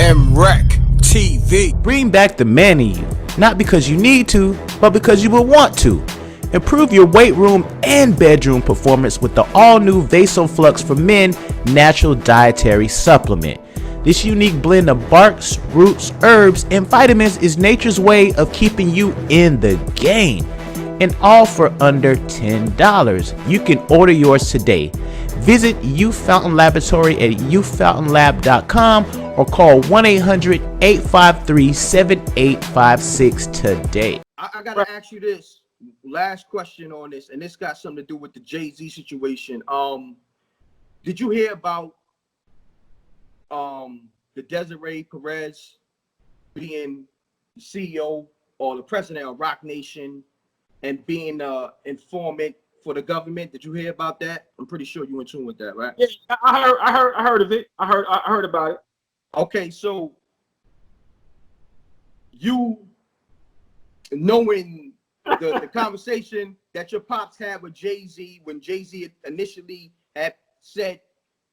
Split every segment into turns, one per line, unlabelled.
MRecktv.
Bring back the man in you, not because you need to, but because you will want to. Improve your weight room and bedroom performance with the all-new VasoFlux for Men natural dietary supplement. This unique blend of barks, roots, herbs, and vitamins is nature's way of keeping you in the game. And all for under $10. You can order yours today. Visit Youth Fountain Laboratory at youthfountainlab.com or call 1-800-853-7856 today.
I gotta ask you this last question on this, and this got something to do with the Jay-Z situation. Did you hear about the Desiree Perez being the CEO or the president of Rock Nation and being informant for the government? Did you hear about that? I'm pretty sure you in tune with that, right?
Yeah, I heard of it. I heard about it.
Okay, so you knowing the conversation that your pops had with Jay-Z when Jay-Z initially had said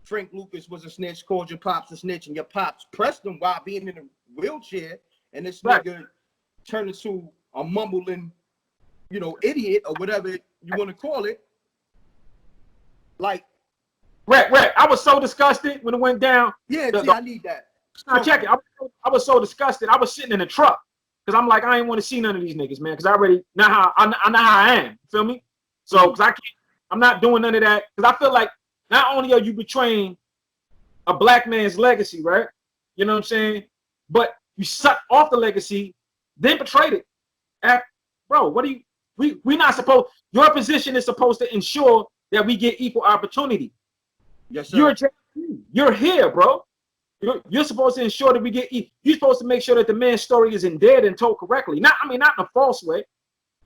Frank Lucas was a snitch, called your pops a snitch, and your pops pressed him while being in a wheelchair, and this nigga turned into a mumbling, idiot or whatever you want to call it. Like,
Reck, I was so disgusted when it went down.
Yeah, I need that.
Now check it. I was so disgusted. I was sitting in the truck because I'm like, I ain't want to see none of these niggas, man. Because I already know how I know how I am. You feel me? So, because I'm not doing none of that. Because I feel like not only are you betraying a black man's legacy, right? You know what I'm saying? But you suck off the legacy, then betrayed it. Bro, what do you? We not supposed. Your position is supposed to ensure that we get equal opportunity.
Yes, sir.
You're here, bro. You're supposed to ensure that we get. You're supposed to make sure that the man's story is dead and told correctly. Not in a false way.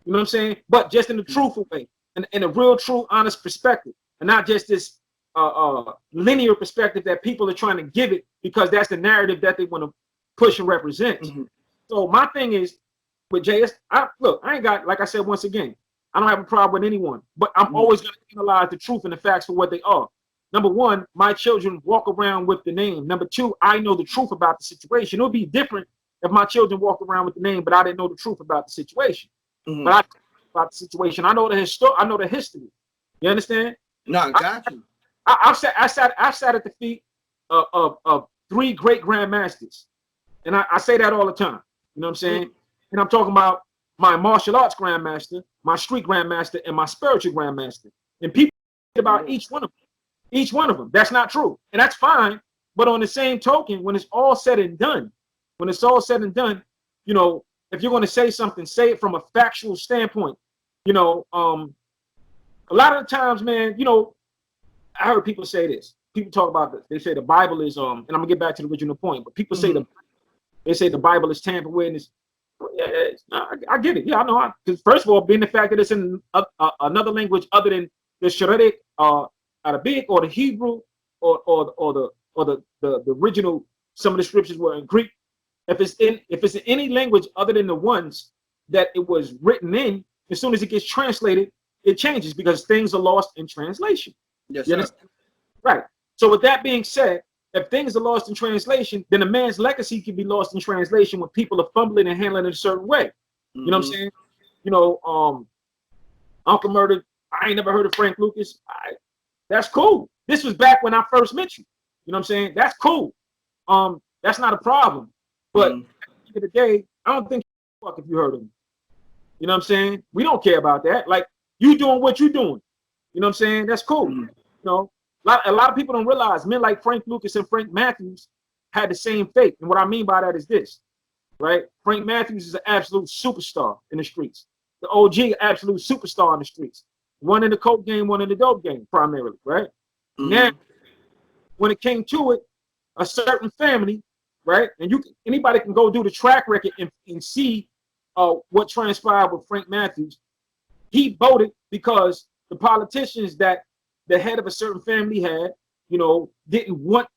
You know what I'm saying? But just in a truthful way, in a real, true, honest perspective, and not just this linear perspective that people are trying to give it because that's the narrative that they want to push and represent.
Mm-hmm.
So my thing is with JS. I ain't got, like I said once again, I don't have a problem with anyone, but I'm always going to analyze the truth and the facts for what they are. Number one, my children walk around with the name. Number two, I know the truth about the situation. It would be different if my children walked around with the name, but I didn't know the truth about the situation.
Mm-hmm.
But I know about the situation. I know the history. I know the history. You understand?
No, I got you.
I sat at the feet of three great grandmasters, and I say that all the time. You know what I'm saying? Mm-hmm. And I'm talking about my martial arts grandmaster, my street grandmaster, and my spiritual grandmaster. And people about each one of them. Each one of them. That's not true. And that's fine. But on the same token, when it's all said and done, if you're going to say something, say it from a factual standpoint. A lot of the times, man, I heard people say this. People talk about this. They say the Bible is, and I'm going to get back to the original point, but people say the Bible is tampered with. And it's, I get it. Yeah, I know. Because first of all, being the fact that it's in another language other than the Syriac, Arabic, or the Hebrew, or the original. Some of the scriptures were in Greek. If it's in any language other than the ones that it was written in, as soon as it gets translated, it changes because things are lost in translation.
Yes, sir.
Right. So with that being said, if things are lost in translation, then a man's legacy can be lost in translation when people are fumbling and handling it a certain way. Mm-hmm. You know what I'm saying? Uncle Murder, I ain't never heard of Frank Lucas. That's cool. This was back when I first met you. You know what I'm saying? That's cool. That's not a problem. But at the end of the day, I don't think fuck if you heard of him. You know what I'm saying? We don't care about that. Like, you doing what you doing. You know what I'm saying? That's cool. A lot of people don't realize men like Frank Lucas and Frank Matthews had the same fate. And what I mean by that is this, right? Frank Matthews is an absolute superstar in the streets. The OG, absolute superstar in the streets. One in the coke game, one in the dope game, primarily, right? Mm-hmm. Now, when it came to it, a certain family, right? And anybody can go do the track record and see what transpired with Frank Matthews. He voted because the politicians that the head of a certain family had, didn't want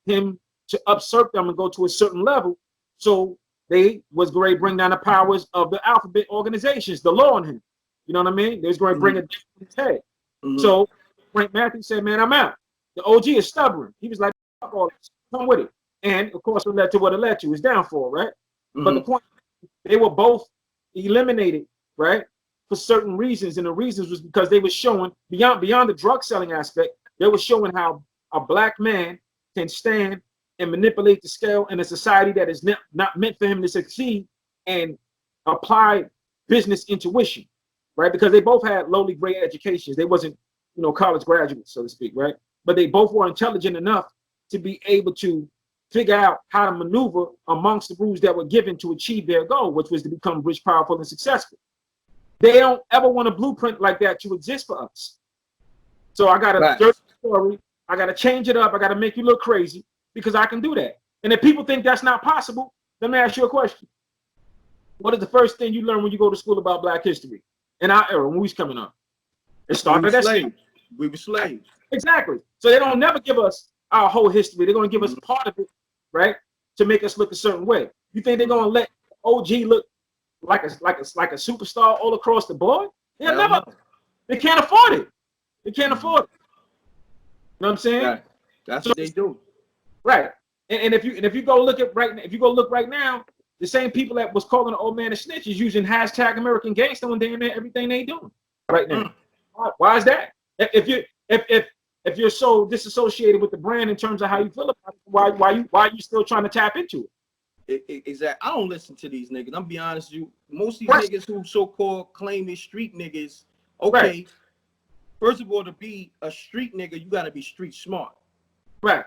him to usurp them and go to a certain level. So they was going to bring down the powers of the alphabet organizations, the law on him. You know what I mean? They was going to bring it down to his head. Mm-hmm. So Frank Matthews said, man, I'm out. The OG is stubborn. He was like, fuck all this. Come with it. And of course, it led to what it led to, his downfall, right?
Mm-hmm.
But the point, they were both eliminated, right, for certain reasons, and the reasons was because they were showing beyond the drug selling aspect, they were showing how a black man can stand and manipulate the scale in a society that is not meant for him to succeed and apply business intuition, right? Because they both had lowly grade educations. They wasn't, college graduates, so to speak, right? But they both were intelligent enough to be able to figure out how to maneuver amongst the rules that were given to achieve their goal, which was to become rich, powerful, and successful. They don't ever want a blueprint like that to exist for us. So I got a dirty story. I got to change it up. I got to make you look crazy because I can do that. And if people think that's not possible, let me ask you a question. What is the first thing you learn when you go to school about Black history? In our era, when we was coming up, it started as slaves.
We were slaves.
Exactly. So they don't never give us our whole history. They're going to give us part of it, right, to make us look a certain way. You think they're going to let OG look like a superstar all across the board? They'll never. They can't afford it. They can't afford it. You know what I'm saying?
Right. That's what they do.
Right. And if you go look at right now, the same people that was calling the old man a snitch is using hashtag American Gangster on damn near everything they doing right now. Why is that? If you're so disassociated with the brand in terms of how you feel about it, why are you still trying to tap into it?
Exactly. I don't listen to these niggas. I'm be honest with you. Most of these niggas who so-called claim they street niggas, okay. Right. First of all, to be a street nigga, you gotta be street smart.
Right.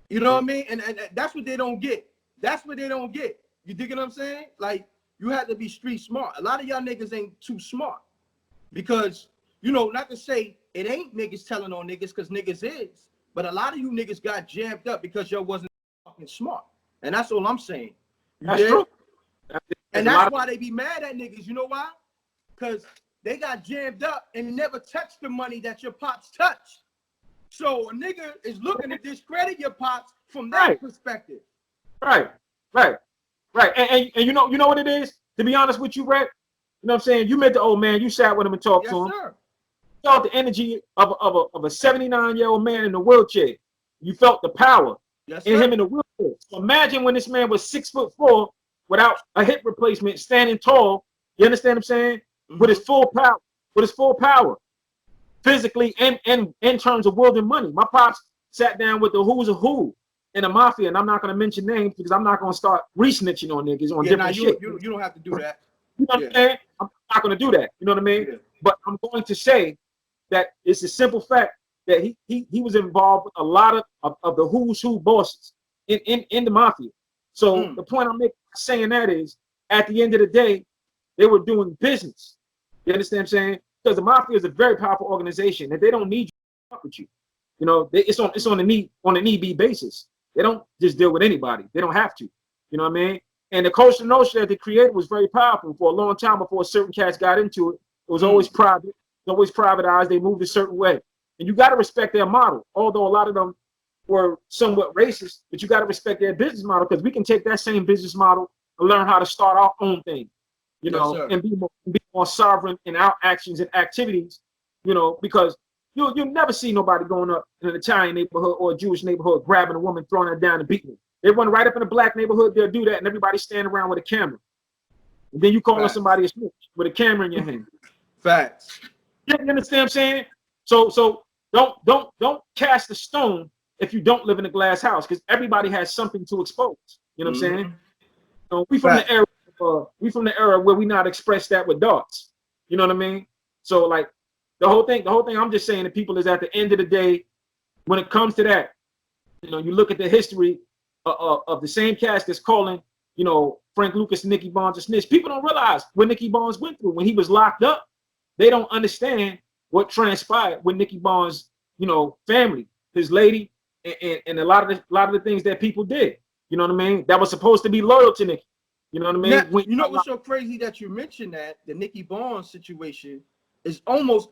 You know what I mean? And that's what they don't get. That's what they don't get. You dig what I'm saying? Like, you have to be street smart. A lot of y'all niggas ain't too smart. Because, not to say it ain't niggas telling on niggas, because niggas is. But a lot of you niggas got jammed up because y'all wasn't fucking smart. And that's all I'm saying.
That's true.
And that's why they be mad at niggas. You know why? Because they got jammed up and never touched the money that your pops touched. So a nigga is looking to discredit your pops from that perspective.
Right. And you know what it is? To be honest with you, Reck, you know what I'm saying? You met the old man, you sat with him and talked to him.
Sir.
You felt the energy of a 79-year-old man in a wheelchair. You felt the power in him in the wheelchair. So imagine when this man was 6'4" without a hip replacement, standing tall. You understand what I'm saying? Mm-hmm. With his full power. Physically and in terms of world and money. My pops sat down with the who's of who in the Mafia, and I'm not going to mention names because I'm not going to start re-snitching on niggas on different shit.
You don't have to do that.
You know what I'm saying? I'm not going to do that. You know what I mean? Yeah. But I'm going to say that it's a simple fact that he was involved with a lot of the who's who bosses in the Mafia. So the point I'm making saying that is, at the end of the day, they were doing business. You understand what I'm saying? Because the Mafia is a very powerful organization, and they don't need you to fuck with you. It's on a need be basis. They don't just deal with anybody. They don't have to. You know what I mean? And the culture notion that they created was very powerful for a long time before certain cats got into it. It was always private, always privatized. They moved a certain way, and you got to respect their model. Although a lot of them were somewhat racist, but you got to respect their business model, because we can take that same business model and learn how to start our own thing. And be more sovereign in our actions and activities, because you'll never see nobody going up in an Italian neighborhood or a Jewish neighborhood, grabbing a woman, throwing her down and beating her. They run right up in a black neighborhood, they'll do that, and everybody's standing around with a camera. And then you calling somebody a snitch with a camera in your hand.
Facts.
You understand what I'm saying? So don't cast a stone if you don't live in a glass house, because everybody has something to expose. You know what I'm saying? We from the era where we not express that with darts. You know what I mean? So like the whole thing I'm just saying to people is, at the end of the day, when it comes to that, you look at the history of the same cast that's calling, Frank Lucas and Nicky Barnes a snitch. People don't realize what Nicky Barnes went through when he was locked up. They don't understand what transpired with Nicky Barnes, family, his lady, and a lot of the things that people did. You know what I mean? That was supposed to be loyal to Nicky. You know what I mean?
Now, you know what's so crazy that you mentioned that the Nicky Barnes situation is almost,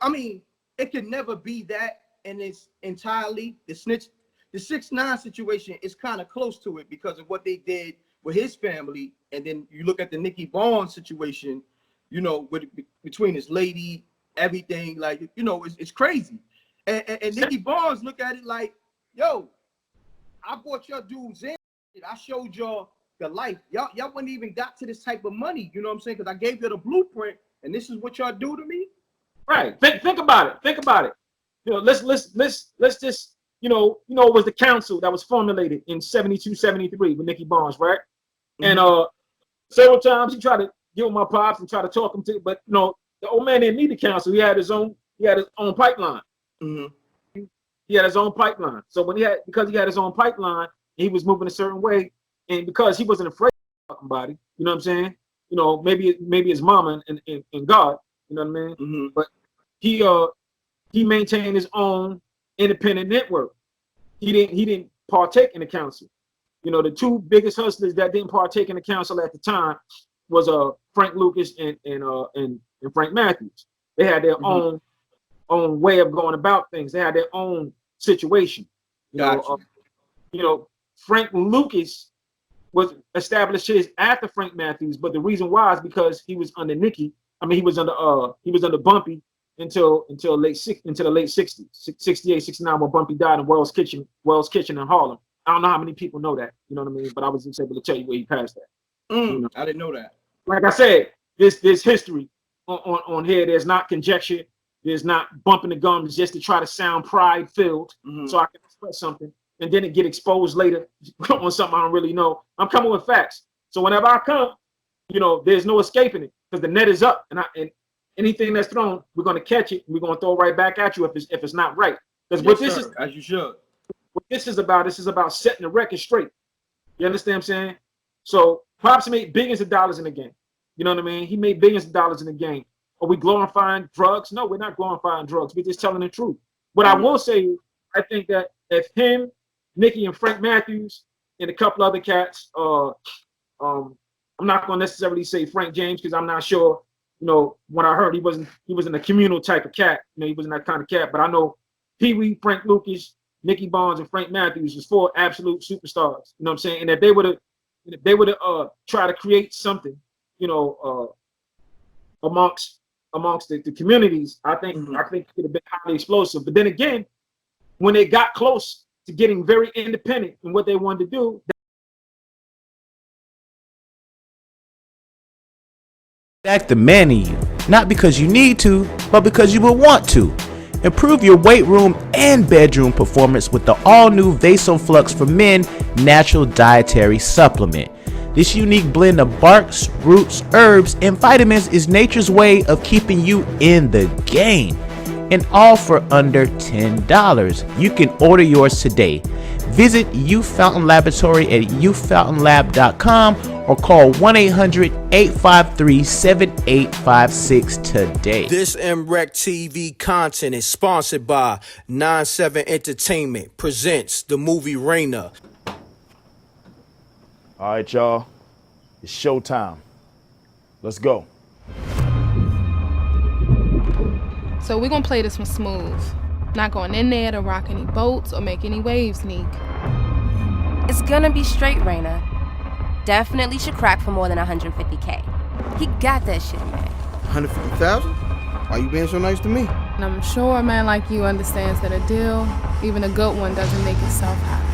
it could never be that, and it's entirely the 6ix9ine situation is kind of close to it because of what they did with his family. And then you look at the Nicky Barnes situation, between his lady, everything, like, it's crazy. And Nicky Barnes look at it like, yo, I brought your dudes in. I showed y'all the life. Y'all wouldn't even got to this type of money. You know what I'm saying? Because I gave you the blueprint, and this is what y'all do to me.
Right. Think about it. Think about it. You know, let's just, you know, it was the council that was formulated in 72, 73 with Nicky Barnes, right? Mm-hmm. And several times he tried to get with my pops and try to talk him to, but you know, the old man didn't need the council. He had his own pipeline. Mm-hmm. He had his own pipeline. So because he had his own pipeline, he was moving a certain way, and because he wasn't afraid of somebody, you know what I'm saying? You know, maybe his mama and God, you know what I mean? Mm-hmm. But he maintained his own independent network. He didn't partake in the council. You know, the two biggest hustlers that didn't partake in the council at the time was Frank Lucas and Frank Matthews. They had their own way of going about things. They had their own situation. You know, Frank Lucas was established his after Frank Matthews, but the reason why is because he was under Nicky. I mean, he was under Bumpy until the late 60s, 68, 69, when Bumpy died in Wells Kitchen in Harlem. I don't know how many people know that, you know what I mean? But I was just able to tell you where he passed that.
You know? I didn't know that.
Like I said, there's history on here. There's not conjecture. There's not bumping the gums just to try to sound pride-filled, so I can express something, and then it get exposed later on something I don't really know. I'm coming with facts. So whenever I come, you know, there's no escaping it because the net is up, and anything that's thrown, we're gonna catch it. And we're gonna throw it right back at you if it's not right. Because what this is,
as you should.
What this is about setting the record straight. You understand what I'm saying? So Pops made billions of dollars in the game. You know what I mean? He made billions of dollars in the game. Are we glorifying drugs? No, we're not glorifying drugs. We're just telling the truth. What I will say is, I think that if him, Nicky, and Frank Matthews, and a couple other cats, I'm not gonna necessarily say Frank James because I'm not sure. You know, when I heard he wasn't a communal type of cat. You know, he wasn't that kind of cat. But I know Pee Wee, Frank Lucas, Nicky Barnes, and Frank Matthews was four absolute superstars. You know what I'm saying? And if they would have try to create something, you know, amongst the communities, I think it could have been highly explosive. But then again, when they got close to getting very independent in what they wanted to do,
back the man in you, not because you need to, but because you will want to. Improve your weight room and bedroom performance with the all-new VasoFlux for Men Natural Dietary Supplement. This unique blend of barks, roots, herbs, and vitamins is nature's way of keeping you in the game. And all for under $10. You can order yours today. Visit Youth Fountain Laboratory at youthfountainlab.com or call 1-800-853-7856 today.
This MRecktv content is sponsored by 9-7 Entertainment presents the movie Raina.
All right, y'all. It's showtime. Let's go.
So we're gonna play this one smooth. Not going in there to rock any boats or make any waves, Neek.
It's gonna be straight, Raina. Definitely should crack for more than 150K. He got that shit, man.
150,000? Why you being so nice to me?
And I'm sure a man like you understands that a deal, even a good one, doesn't make itself happen.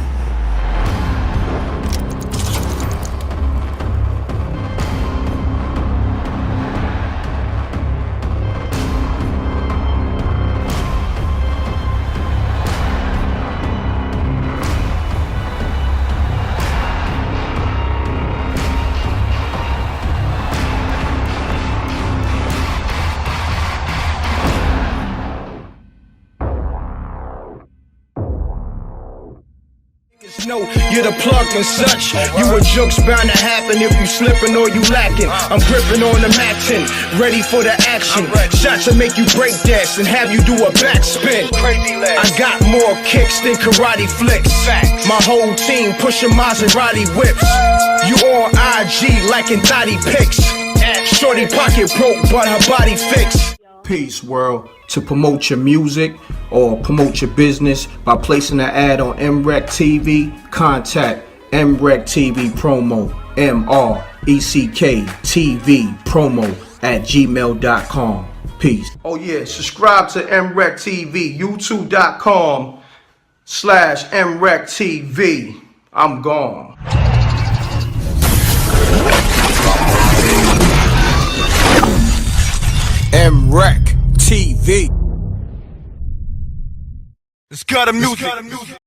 No, you're the plug and such. You a joke's bound to happen if you slipping or you lacking. I'm gripping on the Matin, ready for the action. Shots will make you break dance and have you do a backspin. I got more kicks than karate flicks. My whole team pushing Maserati whips. You on IG liking thotty pics. Shorty pocket broke, but her body fixed. Peace, world. To promote your music or promote your business by placing an ad on MRecktv, contact MRecktVpromo, MRecktVpromo at gmail.com. Peace. Oh yeah, subscribe to MRecktV, youtube.com/MRecktV. I'm gone. MRecktv. Let's cut the music.